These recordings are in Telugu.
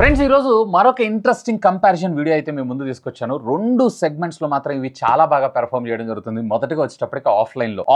ఫ్రెండ్స్ ఈ రోజు మరొక ఇంట్రెస్టింగ్ కంపారిజన్ వీడియో అయితే మేము ముందు తీసుకొచ్చాను. రెండు సెగ్మెంట్స్ లో మాత్రం ఇవి చాలా బాగా పెర్ఫార్మ్ చేయడం జరుగుతుంది. మొదటగా వచ్చేటప్పటికి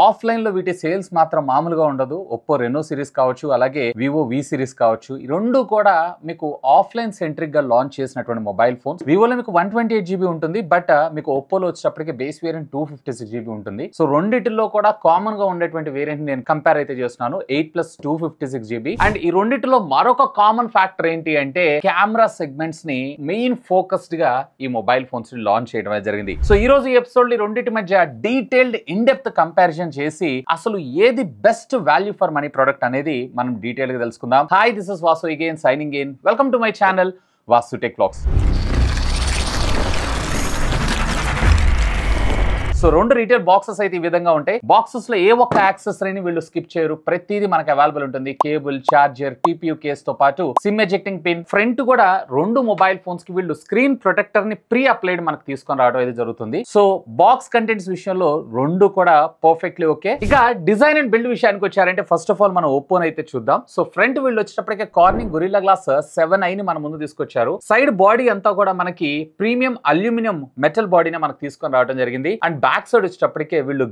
ఆఫ్లైన్ లో వీటి సేల్స్ మాత్రం మామూలుగా ఉండదు. ఒప్పో రెనో సిరీస్ కావచ్చు, అలాగే వివో వి సిరీస్ కావచ్చు, ఈ రెండు కూడా మీకు ఆఫ్లైన్ సెంట్రిక్ గా లాంచ్ చేసినటువంటి మొబైల్ ఫోన్స్. వివోలో మీకు 128GB ఉంటుంది, బట్ మీకు ఒప్పోలో వచ్చేటప్పటికి బేస్ వేరియంట్ 256GB ఉంటుంది. సో రెండిటిలో కూడా కామన్ గా ఉండేటువంటి వేరియంట్ నేను కంపేర్ అయితే చేస్తున్నాను, 8+ 256GB. అండ్ ఈ రెండిటిలో మరొక కామన్ ఫ్యాక్టర్ ఏంటి అంటే కెమెరా సెగ్మెంట్స్ ని మెయిన్ ఫోకస్డ్ గా ఈ మొబైల్ ఫోన్స్ ని లాంచ్ చేయడం జరిగింది. సో ఈ రోజు ఈ ఎపిసోడ్ రెండింటి మధ్య డీటెయిల్డ్ ఇన్ డెప్త్ కంపారిజన్ చేసి అసలు ఏది best value for money product అనేది మనం డీటెయిల్ గా తెలుసుకుందాం. Hi, this is Vasu again signing in. Welcome to my channel Vasu tech vlogs. So రెండు రీటైల్ బాక్సెస్ అయితే ఈ విధంగా ఉంటాయి. బాక్సెస్ లో ఏ ఒక్క యాక్సెసరీని వీళ్ళు స్కిప్ చేయరు, ప్రతిదీ మనకు అవైలబుల్ ఉంటుంది. కేబుల్, చార్జర్, టీపీయూ కేస్ తో పాటు సిమ్ ఎజెక్టింగ్ పిన్. ఫ్రంట్ కూడా రెండు మొబైల్ ఫోన్స్ కి వీళ్ళు స్క్రీన్ ప్రొటెక్టర్ ని ప్రీ అప్లైడ్ మనకు తీసుకొని రావడం అయితే జరుగుతుంది. సో బాక్స్ కంటెంట్స్ విషయంలో రెండు కూడా పర్ఫెక్ట్లీ ఓకే. ఇక డిజైన్ అండ్ బిల్డ్ విషయానికి వచ్చారంటే ఫస్ట్ ఆఫ్ ఆల్ మనం ఒప్పోని అయితే చూద్దాం. సో ఫ్రంట్ వీళ్ళు వచ్చేటప్పటికే కార్నింగ్ గొరిల్లా గ్లాస్ 7i ని మన ముందు తీసుకొచ్చారు. సైడ్ బాడీ అంతా కూడా మనకి ప్రీమియం అల్యూమినియం మెటల్ బాడీని మనకు తీసుకొని రావడం జరిగింది. అండ్ బ్యాక్ సైడ్ వచ్చేటప్పటికే వీళ్ళు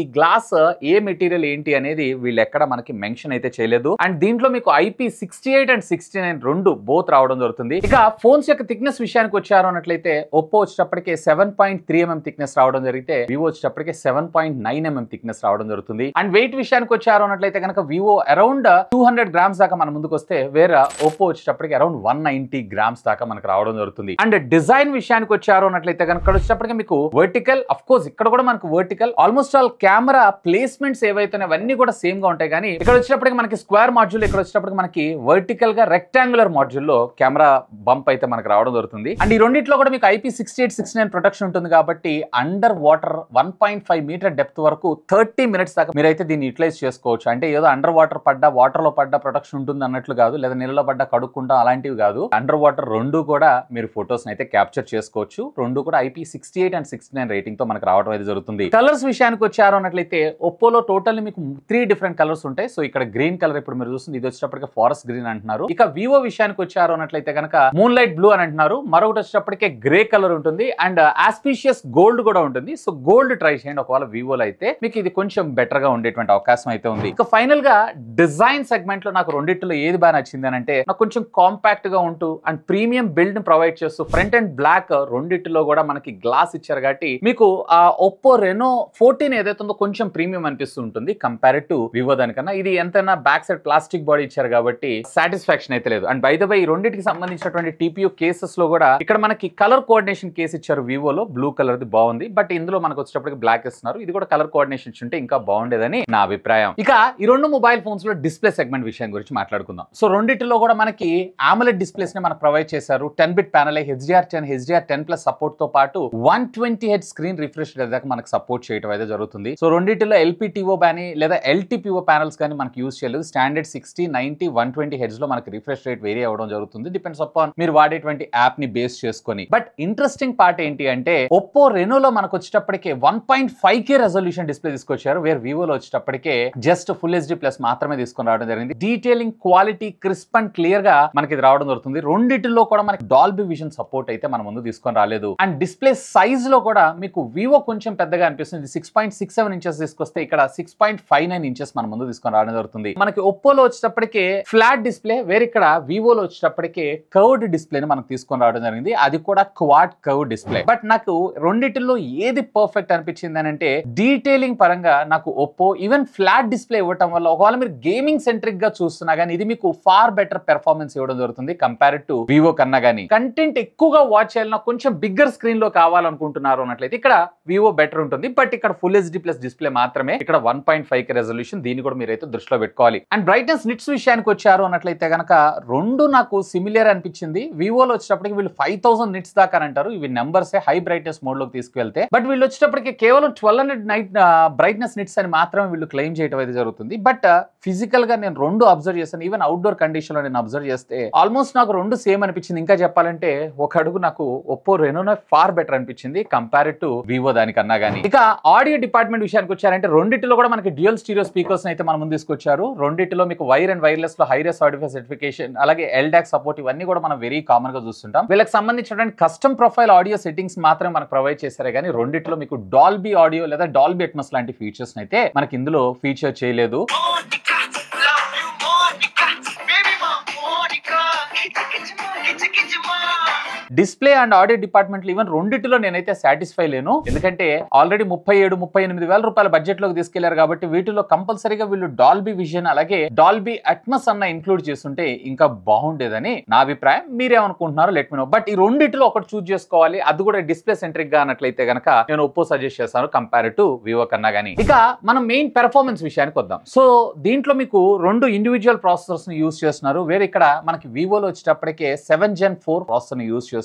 ఈ గ్లాస్ ఏ మెటీరియల్ ఏంటి అనేది వీళ్ళు ఎక్కడ మనకి మెన్షన్ అయితే చేయలేదు. అండ్ దీంట్లో మీకు IP68 అండ్ 69 రెండు బోత్ రావడం జరుగుతుంది. ఇక ఫోన్స్ యొక్క థిక్నెస్ విషయానికి వచ్చారు అన్నట్లయితే ఒప్పో వచ్చేటప్పటికే 7.3mm థిక్నెస్ రావడం జరిగితే వివో వచ్చేటప్పటికే 7.9mm థిక్నెస్ రావడం జరుగుతుంది. అండ్ వెయిట్ విషయానికి వచ్చారు అన్నట్లయితే కనుక వివో అరౌండ్ 200 grams దాకా మన ముందుకు వస్తే వేరే ఒప్పో వచ్చేటప్పటికి అరౌండ్ 190 grams దాకా మనకు రావడం జరుగుతుంది. అండ్ డిజైన్ విషయానికి వచ్చారు అన్నట్లయితే కనుక వచ్చేటప్పటికి మీకు వర్టికల్, అఫ్ కోర్స్ ఇక్కడ కూడా మనకు vertical, almost all camera placements ఏవైతే అవన్నీ కూడా సేమ్ గా ఉంటాయి. కానీ ఇక్కడ వచ్చేటప్పటికి మనకి స్క్వేర్ మాడ్యూల్, ఇక్కడ వచ్చేటప్పటికి మనకి వర్టికల్ గా రెక్టాంగులర్ మాడ్యూల్ లో కెమెరా బంప్ అయితే మనకు రావడం జరుగుతుంది. అండ్ ఈ రెండిట్లో కూడా మీకు IP68, 69 ప్రొటెక్షన్ ఉంటుంది కాబట్టి అండర్ వాటర్ 1.5 మీటర్ డెప్త్ వరకు 30 minutes దాకా మీరైతే దీన్ని యూటిలైజ్ చేసుకోవచ్చు. అంటే ఏదో అండర్ వాటర్ పడ్డా, వాటర్ లో పడ్డా ప్రొటెక్షన్ ఉంటుంది అన్నట్లు కాదు, లేదా నీళ్ళలో పడ్డా కడుక్కుంటాం అలాంటివి కాదు. అండర్ వాటర్ రెండు కూడా మీరు ఫొటోస్ అయితే క్యాప్చర్ చేసుకోవచ్చు. రెండు కూడా IP68 అండ్ 69 రేటింగ్ తో మనకు రావడం అయితే జరుగుతుంది. కలర్స్ విషయానికి వచ్చారు అన్నట్లయితే ఒప్పోలో టోటల్ మీకు 3 డిఫరెంట్ కలర్స్ ఉంటాయి. సో ఇక్కడ గ్రీన్ కలర్ ఇప్పుడు మీరు చూస్తుంది, ఇది వచ్చేటప్పటికి ఫారెస్ట్ గ్రీన్ అంటున్నారు. ఇక వివో విషయానికి వచ్చారు అన్నట్లయితే కనుక మూన్ లైట్ బ్లూ అని అంటున్నారు. మరొకటి వచ్చేటప్పటికే గ్రే కలర్ ఉంటుంది అండ్ ఆస్పీషియస్ గోల్డ్ కూడా ఉంటుంది. సో గోల్డ్ ట్రై చేయండి ఒకవేళ వివోలో అయితే, మీకు ఇది కొంచెం బెటర్ గా ఉండేటువంటి అవకాశం అయితే ఉంది. ఇక ఫైనల్ గా డిజైన్ సెగ్మెంట్ లో నాకు రెండిట్లో ఏది బాగా నచ్చింది అని అంటే, నాకు కొంచెం కాంపాక్ట్ గా ఉంటూ అండ్ ప్రీమియం బిల్డ్ ని ప్రొవైడ్ చేస్తూ ఫ్రంట్ అండ్ బ్లాక్ రెండిట్లో కూడా మనకి గ్లాస్ ఇచ్చారు కాబట్టి మీకు ఆ ఒప్పో రెనో 14 ఏదైతే ఉందో కొంచెం ప్రీమియం అనిపిస్తూ ఉంటుంది కంపేర్ టు వివో దానికన్నా. ఇది ఎంతైనా బ్యాక్ సైడ్ ప్లాస్టిక్ బాడీ ఇచ్చారు కాబట్టి సాటిస్ఫాక్షన్ అయితే లేదు. అండ్ బై ద వే ఈ రెండింటికి సంబంధించినటువంటి టీపీయూ కేసెస్ లో కూడా ఇక్కడ మనకి కలర్ కోఆర్డినేషన్ కేసు ఇచ్చారు వివోలో, బ్లూ కలర్ ది బాగుంది. బట్ ఇందులో మనకు వచ్చేటప్పటికి బ్లాక్ ఇస్తున్నారు. ఇది కూడా కలర్ కోఆర్డినేషన్ ఉంటే ఇంకా బాగుండేదని నా అభిప్రాయం. ఇక ఈ రెండు మొబైల్ ఫోన్స్ లో డిస్ప్లే సెగ్మెంట్ విషయం గురించి మాట్లాడుకుందాం. సో రెండింటిలో కూడా మనకి AMOLED డిస్ప్లేస్ ని మనకు ప్రొవైడ్ చేశారు. 10-bit panel, HDR10, HDR10+ support తో పాటు 120Hz స్క్రీన్ రిఫ్రెష్ దాకా మనకు సపోర్ట్ చేయడం అయితే జరుగుతుంది. సో రెండింటిలో LPTO కానీ లేదా LTPO ప్యానల్స్ కానీ మనకి యూజ్ చేయలేదు. స్టాండర్డ్ 60, 90, 120Hz లో మనకి రిఫ్రెష్ రేట్ వేరీ అవ్వడం జరుగుతుంది, డిపెండ్స్ అపాన్ మీరు వాడేటువంటి యాప్ ని బేస్ చేసుకొని. బట్ ఇంట్రెస్టింగ్ పార్ట్ ఏంటి అంటే ఒప్పో రెనోలో మనకు వచ్చేటప్పటికే 1.5K రెజల్యూషన్ డిస్ప్లే తీసుకొచ్చారు, వేర్ వివోలో వచ్చేటప్పటికే జస్ట్ ఫుల్ HD+ మాత్రమే తీసుకొని రావడం జరిగింది. Detailing quality crisp and clear గా మనకి ఇది రావడం జరుగుతుంది. రెండిటిలో కూడా మనకి డాల్బీ విజన్ సపోర్ట్ అయితే మన ముందు తీసుకొని రాలేదు. అండ్ డిస్ప్లే సైజ్ లో కూడా మీకు వివో కొంచెం పెద్దగా అనిపిస్తుంది. 6.67 ఇంచెస్ తీసుకొస్తే ఇక్కడ 6.59 ఇంచెస్ మన ముందు తీసుకొని రావడం జరుగుతుంది. మనకి ఒప్పోలో వచ్చేటప్పటికే ఫ్లాట్ డిస్ప్లే, వేరే ఇక్కడ వివోలో వచ్చేటప్పటికే కర్వ్డ్ డిస్ప్లేని మనకు తీసుకొని రావడం జరిగింది. అది కూడా క్వాడ్ కర్వ్ డిస్ప్లే. బట్ నాకు రెండిటిలో ఏది పర్ఫెక్ట్ అనిపించింది అని అంటే, డీటెయిలింగ్ పరంగా నాకు ఒప్పో ఈవెన్ ఫ్లాట్ డిస్ప్లే ఇవ్వడం వల్ల ఒకవేళ మీరు గేమింగ్ సెంట్రిక్ గా చూస్తున్నా కానీ ఇది మీకు ఫార్ బెటర్ పెర్ఫార్మెన్స్ ఇవ్వడం జరుగుతుంది కంపేర్ టు వివో కన్నా. కానీ కంటెంట్ ఎక్కువగా వాచ్ చేయాలన్నా కొంచెం బిగ్గర్ స్క్రీన్ లో కావాలనుకుంటున్నారు అన్నట్లయితే ఇక్కడ వివో బెటర్ ఉంటుంది. బట్ ఇక్కడ ఫుల్ HD+ డిస్ప్లే మాత్రమే, ఇక్కడ 1.5K రెజల్యూషన్, దీన్ని కూడా మీరైతే దృష్టిలో పెట్టుకోవాలి. అండ్ బ్రైట్నెస్ నిట్స్ విషయానికి వచ్చారు అన్నట్లయితే కనుక రెండు నాకు సిమిలర్ అనిపించింది. వివోలో వచ్చేటప్పటికి వీళ్ళు 5000 నిట్స్ దాకా అంటారు, ఇవి నెంబర్స్ హై బ్రైట్నెస్ మోడ్ లోకి తీసుకువెళ్తే. బట్ వీళ్ళు వచ్చేటప్పటికి కేవలం 1200 బ్రైట్నెస్ నిట్స్ అని మాత్రమే వీళ్ళు క్లెయిమ్ చేయడం అయితే జరుగుతుంది. బట్ ఫిజికల్ గా నేను రెండు అబ్జర్వ్ చేస్తాను, ఈవెన్ అవుట్డోర్ కండిషన్ లో నేను అబ్జర్వ్ చేస్తే ఆల్మోస్ట్ నాకు రెండు సేమ్ అనిపించింది. ఇంకా చెప్పాలంటే ఒక అడుగు నాకు ఒప్పో రెనోనే ఫార్ బెటర్ అనిపించింది కంపేర్ టు వివో దాని దానికన్నా గానీ. ఇక ఆడియో డిపార్ట్మెంట్ విషయానికి వచ్చారంటే రెండిటిలో కూడా మనకి డ్యూయల్ స్టీరియో స్పీకర్స్ అయితే మన ముందు తీసుకొచ్చారు. రెండిటిలో మీకు వైర్ అండ్ వైర్లెస్ లో హైరెస్ ఆడియో సర్టిఫికేషన్ అలాగే ఎల్డాక్ సపోర్ట్ ఇవన్నీ కూడా మనం వెరీ కామన్ గా చూస్తుంటాం. వీళ్ళకి సంబంధించినటువంటి కస్టమ్ ప్రొఫైల్ ఆడియో సెట్టింగ్స్ మాత్రమే మనకు ప్రొవైడ్ చేశారే కానీ రెండిటిలో మీకు డాల్బీ ఆడియో లేదా డాల్బీ అట్మాస్ లాంటి ఫీచర్స్ అయితే మనకి ఇందులో ఫీచర్ చేయలేదు. Display and audio department even రెండిటిలో నేనైతే సాటిస్ఫై లేను. ఎందుకంటే ఆల్రెడీ 37-38 వేల రూపాయల బడ్జెట్ లోకి తీసుకెళ్లారు కాబట్టి వీటిలో కంపల్సరీగా వీళ్ళు డాల్బీ విజన్ అలాగే డాల్బీ అట్మాస్ అన్న ఇంక్లూడ్ చేస్తుంటే ఇంకా బాగుండేదని నా అభిప్రాయం. మీరేమనుకుంటున్నారో లెట్ మీ నో. బట్ ఈ రెండిటిలో ఒకటి చూస్ చేసుకోవాలి, అది కూడా డిస్ప్లే సెంట్రిక్ గా అన్నట్లయితే గనక నేను ఒప్పో సజెస్ట్ చేస్తాను కంపేర్ టు వివో కన్నా గానీ. ఇక మనం మెయిన్ పెర్ఫార్మెన్స్ విషయానికి వద్దాం. సో దీంట్లో మీకు రెండు ఇండివిజువల్ ప్రాసెసర్స్ ని యూస్ చేస్తున్నారు. వేరే ఇక్కడ మనకి వివోలో వచ్చేటప్పటికే 7 Gen 4 ప్రాసెసర్ ని యూస్ చేస్తున్నారు.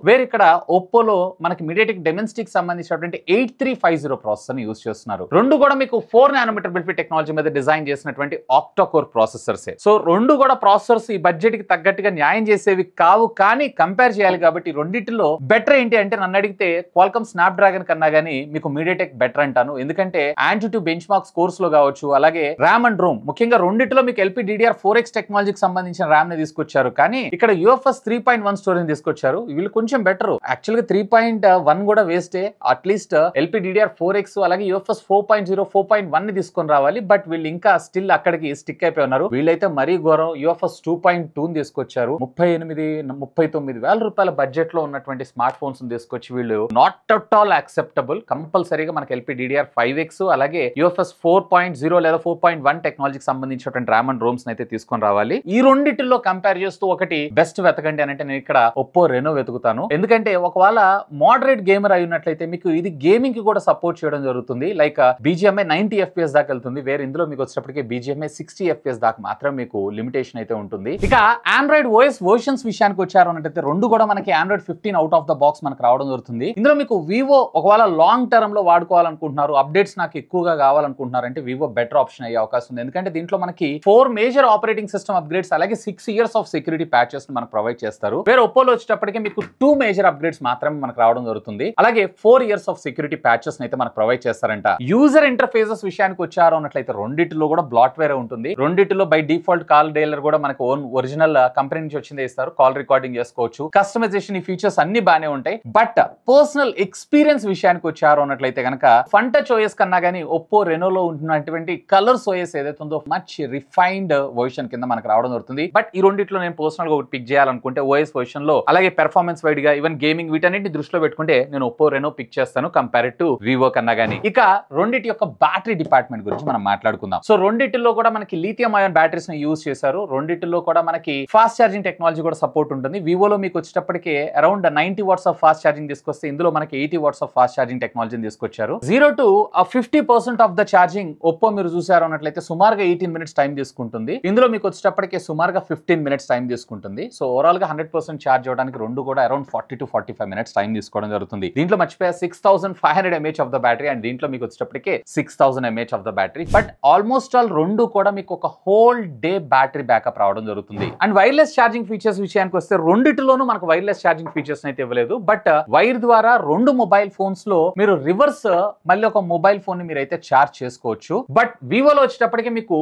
వేరే ఇక్కడ ఒప్పోలో మనకి మీడియాటెక్ డెమెన్స్టిక్ సంబంధించినటువంటి 8350 ప్రాసెసర్ ని యూస్ చేస్తున్నారు. రెండు కూడా మీకు 4 nm బిల్ట్ టెక్నాలజీ మీద డిజైన్ చేసినటువంటి ఆక్టా కోర్ ప్రాసెసర్స్. సో రెండు కూడా ప్రాసెసర్స్ ఈ బడ్జెట్ కి తగ్గట్టుగా న్యాయం చేసేవి కావు, కానీ కంపేర్ చేయాలి కాబట్టి రెండిటిలో బెటర్ ఏంటి అంటే నన్ను అడిగితే క్వాల్కమ్ స్నాప్ డ్రాగన్ కన్నా గానీ మీకు మీడియాటెక్ బెటర్ అంటాను. ఎందుకంటే AnTuTu బెంచ్ మార్క్ స్కోర్స్ లో కావచ్చు అలాగే ర్యామ్ అండ్ రోమ్ ముఖ్యంగా రెండిటిలో మీకు LPDDR4X టెక్నాలజీకి సంబంధించిన ర్యామ్ ని తీసుకొచ్చారు, కానీ ఇక్కడ UFS 3.1 స్టోరేజ్ తీసుకొచ్చారు. వీళ్ళు కొంచెం బెటర్. యాక్చువల్ గా 3.1 కూడా వేస్టే. అట్లీస్ట్ LPDDR4X అలాగే UFS 4.0 4.1 ని తీసుకొని రావాలి. బట్ వీళ్ళు ఇంకా స్టిల్ అక్కడికి స్టిక్ అయిపోయి ఉన్నారు. వీళ్ళైతే మరీ ఘోరం UFS 2.2 ని తీసుకొచ్చారు. 38-39 వేల రూపాయల బడ్జెట్ లో ఉన్నటువంటి స్మార్ట్ ఫోన్స్ తీసుకొచ్చి వీళ్ళు నాట్ అట్ ఆల్ యాక్సెప్టబుల్. కంపల్సరీగా మనకి LPDDR5X అలాగే UFS 4.0 లేదా 4.1 టెక్నాలజీకి సంబంధించినటువంటి ర్యామ్ అండ్ రోమ్స్ అయితే తీసుకొని రావాలి. ఈ రెండిటిలో కంపేర్ చేస్తూ ఒకటి బెస్ట్ వెతకండి అని అంటే నేను ఇక్కడ ఒప్పో రెనో వెతుకుతాను. ఎందుకంటే ఒకవేళ మోడరేట్ గేమర్ అయినట్లయితే మీకు ఇది గేమింగ్ కి కూడా సపోర్ట్ చేయడం జరుగుతుంది. లైక్ BGMI 90 FPS దాకా వెళ్తుంది. వేరే ఇందులో మీకు వచ్చేటప్పటికి BGMI 60 FPS దాకా మాత్రం మీకు లిమిటేషన్ అయితే ఉంటుంది. ఇక ఆండ్రాయిడ్ OS వర్షన్స్ విషయానికి వచ్చారు అన్నట్లయితే రెండు కూడా మనకి Android 15 out of the box మనకు రావడం జరుగుతుంది. ఇందులో మీకు వివో ఒకవేళ లాంగ్ టర్మ్ లో వాడుకోవాలనుకుంటున్నారు, అప్డేట్స్ నాకు ఎక్కువగా కావాలనుకుంటున్నారు అంటే వివో బెటర్ ఆప్షన్ అయ్యే అవకాశం ఉంది. ఎందుకంటే దీంట్లో మనకి 4 మేజర్ ఆపరేటింగ్ సిస్టమ్ అప్గ్రేడ్స్ అలాగే 6 years ఆఫ్ సెక్యూరిటీ ప్యాచెస్ మనకు ప్రొవైడ్ చేస్తారు. వేరే ఒప్పోలో వచ్చేటప్పటికి మీకు 2 మేజర్ అప్గ్రేడ్స్ మాత్రమే మనకు రావడం జరుగుతుంది. అలాగే 4 years ఆఫ్ సెక్యూరిటీ ప్యాచెస్ అయితే మనకు ప్రొవైడ్ చేస్తారంట. యూజర్ ఇంటర్ఫేసెస్ విషయానికి వచ్చారు అన్నట్లయితే రెండిటిలో కూడా బ్లాట్వేర్ ఉంటుంది. రెండిటిలో బై డిఫాల్ట్ కాల్ డైలర్ కూడా మనకు ఓన్ ఒరిజినల్ కంపెనీ నుంచి వచ్చిందే ఇస్తారు. కాల్ రికార్డింగ్ చేసుకోవచ్చు, కస్టమైజేషన్ ఈ ఫీచర్స్ అన్ని బాగానే ఉంటాయి. బట్ పర్సనల్ ఎక్స్పీరియన్స్ విషయానికి వచ్చారు అన్నట్లయితే కనుక ఫన్ టచ్ OS కన్నా గానీ ఒప్పో రెనోలో ఉన్నటువంటి కలర్స్ OS ఏదైతే ఉందో మచ్ రిఫైన్డ్ వర్షన్ కింద మనకు రావడం జరుగుతుంది. బట్ ఈ రెండిట్లో నేను పర్సనల్ గా ఒకటి పిక్ చేయాలనుకుంటే OS వర్షన్ లో అలాగే పెర్ఫార్మెన్స్ వైడ్ గా ఈవెన్ గేమింగ్ వీటన్నిటిని దృష్టిలో పెట్టుకుంటే నేను ఒప్పో రెనో పిక్ చేస్తాను కంపేర్ టు వివో కన్నా గానీ. ఇక రెండిటి యొక్క బ్యాటరీ డిపార్ట్మెంట్ గురించి మనం మాట్లాడుకుందాం. సో రెండిటిలో కూడా మనకి లిథియం అయాన్ బ్యాటరీస్ ని యూజ్ చేశారు. రెండిటిలో కూడా మనకి ఫాస్ట్ ఛార్జింగ్ టెక్నాలజీ కూడా సపోర్ట్ ఉంటుంది. వివోలో మీకు వచ్చేటప్పటికి around 90 watts of fast charging తీసుకొస్తే ఇందులో మనకి 80 watts ఆఫ్ ఫాస్ట్ ఛార్జింగ్ టెక్నాలజీని తీసుకొచ్చారు. 0 to 50% of the charging Oppo మీరు చూసారు అన్నట్లయితే సుమారుగా 18 minutes టైం తీసుకుంటుంది. ఇందులో మీకు వచ్చేటప్పటికి సుమారుగా 15 minutes టైం తీసుకుంటుంది. సో ఓవరాల్ గా 100% ఛార్జ్ అవడానికి రెండు కూడా అరౌండ్ 40 to 45 minutes టైం తీసుకోవడం జరుగుతుంది. దీంట్లో మర్చిపోయా 6500 mAh of the battery and దీంట్లో మీకు వచ్చేటప్పటికి 6000 mAh of the battery. But almost all రెండు కూడా మీకు ఒక హోల్ డే బ్యాటరీ బ్యాకప్ రావడం జరుగుతుంది. అండ్ వైర్లెస్ ఛార్జింగ్ ఫీచర్స్ విషయానికి వస్తే రెండిటిలోనూ మనకు వైర్లెస్ ఛార్జింగ్ ఫీచర్స్ అయితే ఇవ్వలేదు. బట్ వైర్ ద్వారా రెండు మొబైల్ ఫోన్స్ లో మీరు రివర్స్ మళ్ళీ ఒక మొబైల్ ఫోన్ ని మీరు అయితే ఛార్జ్ చేసుకోవచ్చు. బట్ వివోలో వచ్చేటప్పటికి మీకు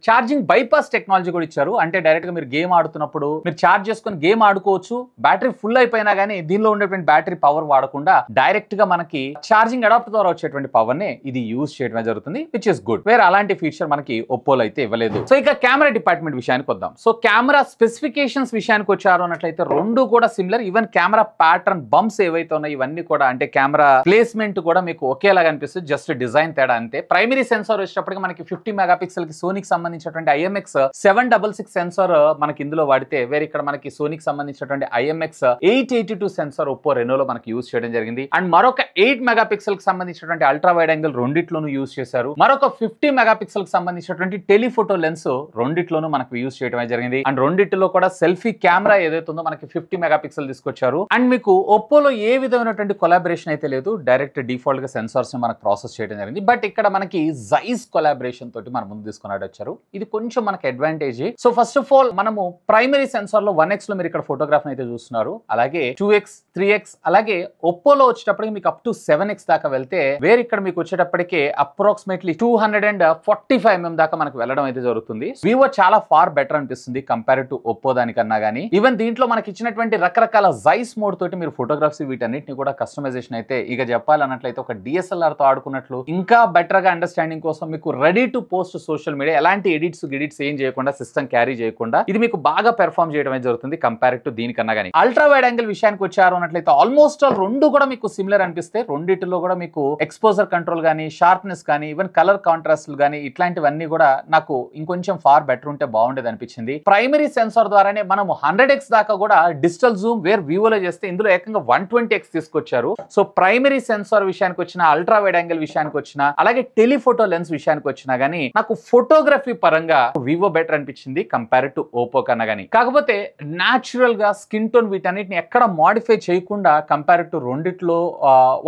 ఛార్జింగ్ బైపాస్ టెక్నాలజీ కూడా ఇచ్చారు. అంటే డైరెక్ట్ గా మీరు గేమ్ ఆడుతున్నప్పుడు మీరు ఛార్జ్ చేసుకుని గేమ్ ఆడుకోవచ్చు. బ్యాటరీ ఫుల్ అయిపోయినా కానీ దీనిలో ఉండేటువంటి బ్యాటరీ పవర్ వాడకుండా డైరెక్ట్ గా మనకి ఛార్జింగ్ అడాప్టర్ ద్వారా వచ్చేటువంటి పవర్ ని ఇది యూజ్ చేయడమే జరుగుతుంది, విచ్ ఇస్ గుడ్. వేరే అలాంటి ఫీచర్ మనకి ఒప్పోలో అయితే ఇవ్వలేదు. సో ఇక కెమెరా డిపార్ట్మెంట్ విషయానికి వద్దాం. సో కెమెరా స్పెసిఫికేషన్స్ విషయానికి వచ్చారు అన్నట్లయితే రెండు కూడా similar. Even camera pattern bumps ఏవైతే ఉన్నాయో ఇవన్నీ కూడా అంటే కెమెరా ప్లేస్మెంట్ కూడా మీకు ఒకేలాగా అనిపిస్తుంది, జస్ట్ డిజైన్ తేడా అంతే. ప్రైమరీ సెన్సార్ వచ్చేటప్పటికి మనకి 50 మెగాపిక్సెల్ కి సోనీకి సంబంధించినటువంటి IMX 766 సెన్సార్ మనకి ఇందులో వాడితే, వేరే ఇక్కడ మనకి సోనీకి సంబంధించినటువంటి IMX 882 సెన్సార్ ఒప్పో రెనోలో మనకి యూజ్ చేయడం జరిగింది. అండ్ మరొక 8 మెగాపిక్సెల్ కి సంబంధించినటువంటి అల్ట్రా వైడ్ యాంగిల్ రెండిట్లోనూ యూజ్ చేశారు. మరొక 50 మెగాపిక్సెల్ కి సంబంధించినటువంటి టెలిఫోటో లెన్స్ రెండిట్లోనూ మనకు యూజ్ చేయడం జరిగింది. అండ్ రెండిట్లో కూడా సెల్ఫీ కెమెరా ఏదైతే ఉందో మనకి 50 మెగాపిక్సెల్ తీసుకొచ్చారు. అండ్ మీకు ఒప్పోలో ఏ విధమైనటువంటి కొలాబరేషన్ అయితే లేదు, డైరెక్ట్ డిఫాల్ట్ గా సెన్సార్స్ ని మనకు ప్రాసెస్ చేయడం జరిగింది. బట్ ఇక్కడ మనకి జైస్ కొలాబరేషన్ తోటి మన ముందు తీసుకున్నాడు వచ్చారు. ఇది కొంచెం మనకి advantage. So first of all మనము ప్రైమరీ సెన్సార్ లో 1x లో మీరు ఇక్కడ ఫోటోగ్రాఫ్ అయితే చూస్తున్నారు. చూస్తున్నారు. అలాగే 2x 3x అలాగే ఒప్పోలో వచ్చేటప్పటికి మీకు అప్ టు 7x దాకా వెళ్తే వేరే ఇక్కడ మీకు వచ్చేటప్పటికి అప్రాక్సిమేట్లీ 245mm దాకా మనకు వెళ్ళడం అయితే జరుగుతుంది. వివో చాలా ఫార్ బెటర్ అనిపిస్తుంది కంపేర్ టు ఒప్పో దానికన్నా గానీ. ఈవెన్ దీంట్లో మనకి ఇచ్చినటువంటి రకరకాల జైస్ మోడ్ తోటి మీరు ఫోటోగ్రఫీ వీటన్నిటిని కూడా కస్టమైజేషన్ అయితే ఇక చెప్పాలన్నట్లయితే ఒక DSLR తో ఆడుకున్నట్లు ఇంకా బెటర్ గా అండర్స్టాండింగ్ కోసం మీకు ready to post social media ఎలాంటి ఎడిట్స్ ఏం చేయకుండా సిస్టమ్ క్యారీ చేయకుండా ఇది మీకు బాగా పెర్ఫార్మ్ చేయడం జరుగుతుంది కంపేర్ టు దీనికన్నా గానీ. అల్ట్రా వైడ్ యాంగిల్ విషయానికి వచ్చారు అన్నట్లయితే ఆల్మోస్ట్ ఆల్ రెండు కూడా మీకు సిమిలర్ అనిపిస్తే రెండిటిలో కూడా మీకు ఎక్స్పోజర్ కంట్రోల్ గానీ షార్ప్నెస్ కానీ ఈవెన్ కలర్ కాంట్రాస్ట్ గానీ ఇట్లాంటివన్నీ కూడా నాకు ఇంకొంచెం ఫార్ బెటర్ ఉంటే బాగుండేది అనిపించింది. ప్రైమరీ సెన్సార్ ద్వారానే మనం 100x దాకా కూడా డిజిటల్ జూమ్ వేర్ వివోలో చేస్తే ఇందులో ఏకంగా 120x తీసుకొచ్చారు. సో ప్రైమరీ సెన్సార్ విషయానికి వచ్చిన అల్ట్రా వైడ్ యాంగిల్ విషయానికి వచ్చిన అలాగే టెలిఫోటో లెన్స్ విషయానికి వచ్చినా గానీ నాకు ఫోటోగ్రఫీ పరంగా వివో బెటర్ అనిపించింది కంపేర్ టు ఓపో కన్నా గానీ. కాకపోతే న్యాచురల్ గా స్కిన్ టోన్ వీటన్నిటిని ఎక్కడ మాడిఫై చేయకుండా కంపేర్ టు రెండిట్లో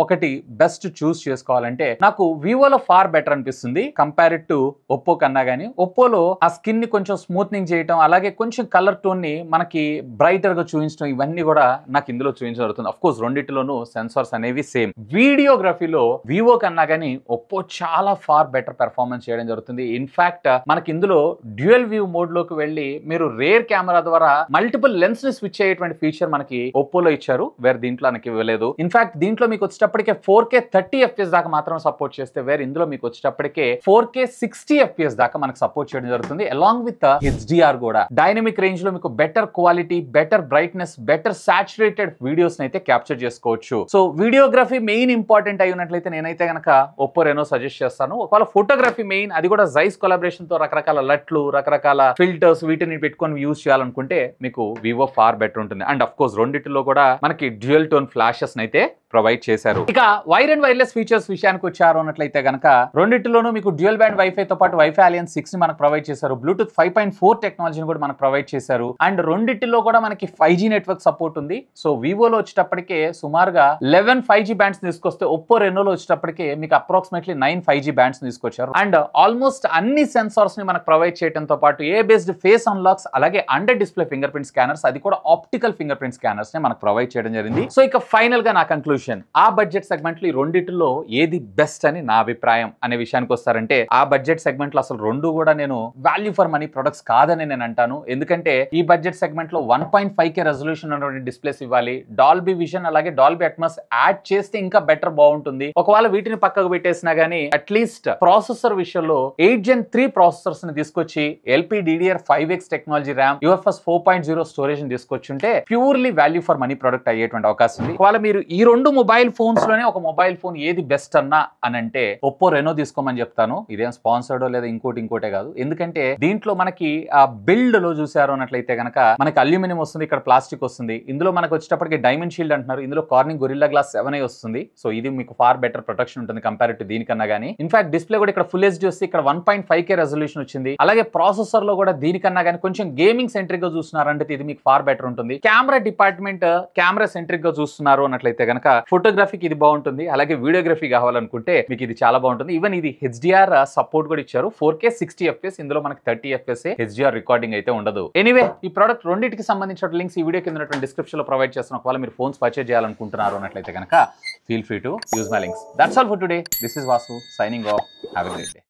ఒకటి బెస్ట్ చూస్ చేసుకోవాలంటే నాకు వివోలో ఫార్ బెటర్ అనిపిస్తుంది కంపేర్ టు ఒప్పో కన్నా గానీ. ఒప్పోలో ఆ స్కిన్ ని కొంచెం స్మూత్నింగ్ చేయటం అలాగే కొంచెం కలర్ టోన్ ని మనకి బ్రైటర్ గా చూపించడం ఇవన్నీ కూడా నాకు ఇందులో చూపించబడుతుంది. అఫ్ కోర్స్ రెండిట్లోనూ సెన్సార్స్ అనేవి సేమ్. వీడియోగ్రఫీలో వివో కన్నా గానీ ఒప్పో చాలా ఫార్ బెటర్ పెర్ఫార్మెన్స్ చేయడం జరుగుతుంది. ఇన్ఫాక్ట్ మనకి ఇందులో డ్యూయల్ వ్యూ మోడ్ లోకి వెళ్ళి మీరు రేర్ కెమెరా ద్వారా మల్టిపుల్ లెన్స్ ని స్విచ్ అయ్యేటువంటి ఫీచర్ మనకి ఒప్పోలో ఇచ్చారు, వేరే దీంట్లో మనకి ఇవ్వలేదు. ఇన్ఫాక్ట్ దీంట్లో మీకు వచ్చేటప్పటికే 4K 30fps దాకా మాత్రం సపోర్ట్ చేస్తే వేరే ఇందులో మీకు వచ్చేటప్పటికే 4K 60fps దాకా మనకు సపోర్ట్ చేయడం జరుగుతుంది. అలాంగ్ విత్ HDR కూడా డైనమిక్ రేంజ్ లో మీకు better quality better brightness better saturated videos అయితే క్యాప్చర్ చేసుకోవచ్చు. సో వీడియోగ్రఫీ మెయిన్ ఇంపార్టెంట్ అయి ఉన్నట్లయితే నేనైతే కనుక ఒప్పో రెనో సజెస్ట్ చేస్తాను. ఒకవేళ ఫోటోగ్రఫీ మెయిన్ అది కూడా జైస్ కొలాబరేషన్ తో రకరకాల లట్లు రకరకాల ఫిల్టర్స్ వీటిని పెట్టుకొని యూజ్ చేయాలనుకుంటే మీకు వివో ఫార్ బెటర్ ఉంటుంది. అండ్ అఫ్ కోర్స్ రెండిటిలో కూడా మనకి డ్యూయల్ టోన్ ఫ్లాషెస్ అయితే ప్రొవైడ్ చేశారు. ఇక వైర్ అండ్ వైర్లెస్ ఫీచర్స్ విషయానికి వచ్చారు అన్నట్లయితే గనక రెండిటిలోనూ మీకు డ్యూయల్ బ్యాండ్ వైఫై తో పాటు వైఫై అలియన్స్ 6 ని మనకు ప్రొవైడ్ చేశారు. బ్లూటూత్ 5.4 టెక్నాలజీని కూడా మనకు ప్రొవైడ్ చేశారు. అండ్ రెండిటిలో కూడా మనకి 5G నెట్వర్క్ సపోర్ట్ ఉంది. సో వివోలో వచ్చేటప్పటికే సుమారుగా 11 5G బ్యాండ్స్ తీసుకొస్తే ఒప్పో రెనోలో వచ్చేటప్పటికే మీకు అప్రాక్సిమేట్లీ 9 5G బ్యాండ్స్ తీసుకొచ్చారు. అండ్ ఆల్మోస్ట్ అన్ని సెన్సార్స్ ని మనకు ప్రొవైడ్ చేయడంతో పాటు ఏ బేస్డ్ ఫేస్ అన్లాక్స్ అలాగే under display finger print scanners అది కూడా ఆప్టికల్ ఫింగర్ ప్రింట్ స్కానర్స్ ని మనకు ప్రొవైడ్ చేయడం జరిగింది. సో ఇక ఫైనల్ గా నా కంక్లూజన్ ఆ బడ్జెట్ సెగ్మెంట్ లో ఈ రెండిటిలో ఏది బెస్ట్ అని నా అభిప్రాయం అనే విషయానికి వస్తారంటే ఆ బడ్జెట్ సెగ్మెంట్ లో అసలు రెండు కూడా నేను వాల్యూ ఫర్ మనీ ప్రొడక్ట్స్ కాదని నేను అంటాను. ఎందుకంటే ఈ బడ్జెట్ సెగ్మెంట్ లో 1.5K రెజల్యూషన్ ఉన్నటువంటి డిస్ప్లేస్ ఇవ్వాలి, డాల్బీ విజన్ అలాగే డాల్బీ అట్మాస్ యాడ్ చేస్తే ఇంకా బెటర్ బాగుంటుంది. ఒకవేళ వీటిని పక్కకు పెట్టేసినా గానీ అట్లీస్ట్ ప్రాసెసర్ విషయంలో 8 Gen 3 ప్రాసెసర్స్ ని తీసుకొచ్చి LPDDR5X technology RAM UFS 4.0 storage ని తీసుకొచ్చుంటే purely value for money product అయ్యేటువంటి అవకాశం ఉంది. ఒకవేళ మీరు ఈ రెండు మొబైల్ ఫోన్స్ లోనే ఒక మొబైల్ ఫోన్ ఏది బెస్ట్ అన్నా అని అంటే ఒప్పో రెనో తీసుకోమని చెప్తాను. ఇదేం స్పాన్సర్డ్ లేదా ఇంకోటే కాదు. ఎందుకంటే దీంట్లో మనకి ఆ బిల్డ్ లో చూసారు అన్నట్లయితే కనుక మనకి అల్యూమినియం వస్తుంది, ఇక్కడ ప్లాస్టిక్ వస్తుంది. ఇందులో మనకు వచ్చేటప్పటికి డైమండ్ షీల్డ్ అంటున్నారు, ఇందులో కార్నింగ్ గొరిల్లా గ్లాస్ 7 వస్తుంది. సో ఇది మీకు ఫార్ బెటర్ ప్రొటెక్షన్ ఉంటుంది కంపేర్ టు దీనికన్నా గానీ. ఇన్ఫాక్ట్ డిస్ప్లే కూడా ఇక్కడ ఫుల్ హెచ్డీ వస్తే ఇక్కడ 1.5K రెజల్యూషన్ వచ్చింది. అలాగే ప్రాసెసర్ లో కూడా దీనికన్నా గానీ కొంచెం గేమింగ్ సెంట్రిక్ గా చూస్తున్నారంటే ఇది మీకు ఫార్ బెటర్ ఉంటుంది. కెమెరా డిపార్ట్మెంట్ కెమెరా సెంట్రిక్ గా చూస్తున్నారు అన్నట్లయితే కనుక ఫోటోగ్రఫీకి ఇది బాగుంటుంది. అలాగే వీడియోగ్రఫీ కావాలనుకుంటే మీకు ఇది చాలా బాగుంటుంది. ఈవెన్ ఇది HDR సపోర్ట్ కూడా ఇచ్చారు. 4K 60fps ఇందులో మనకి 30fps HDR రికార్డింగ్ అయితే ఉండదు. ఎనీవే ఈ ప్రోడక్ట్ రెండింటికి సంబంధించిన లింక్స్ ఈ వీడియో కింద డిస్క్రిప్షన్ లో ప్రొవైడ్ చేస్తున్నాను. ఒకవేళ మీరు ఫోన్స్ పర్చేజ్ చేయాలనుకుంటున్నారు అన్నట్లయితే కనుక feel free to use my links. That's all for today. This is Vasu signing off. Have a great day.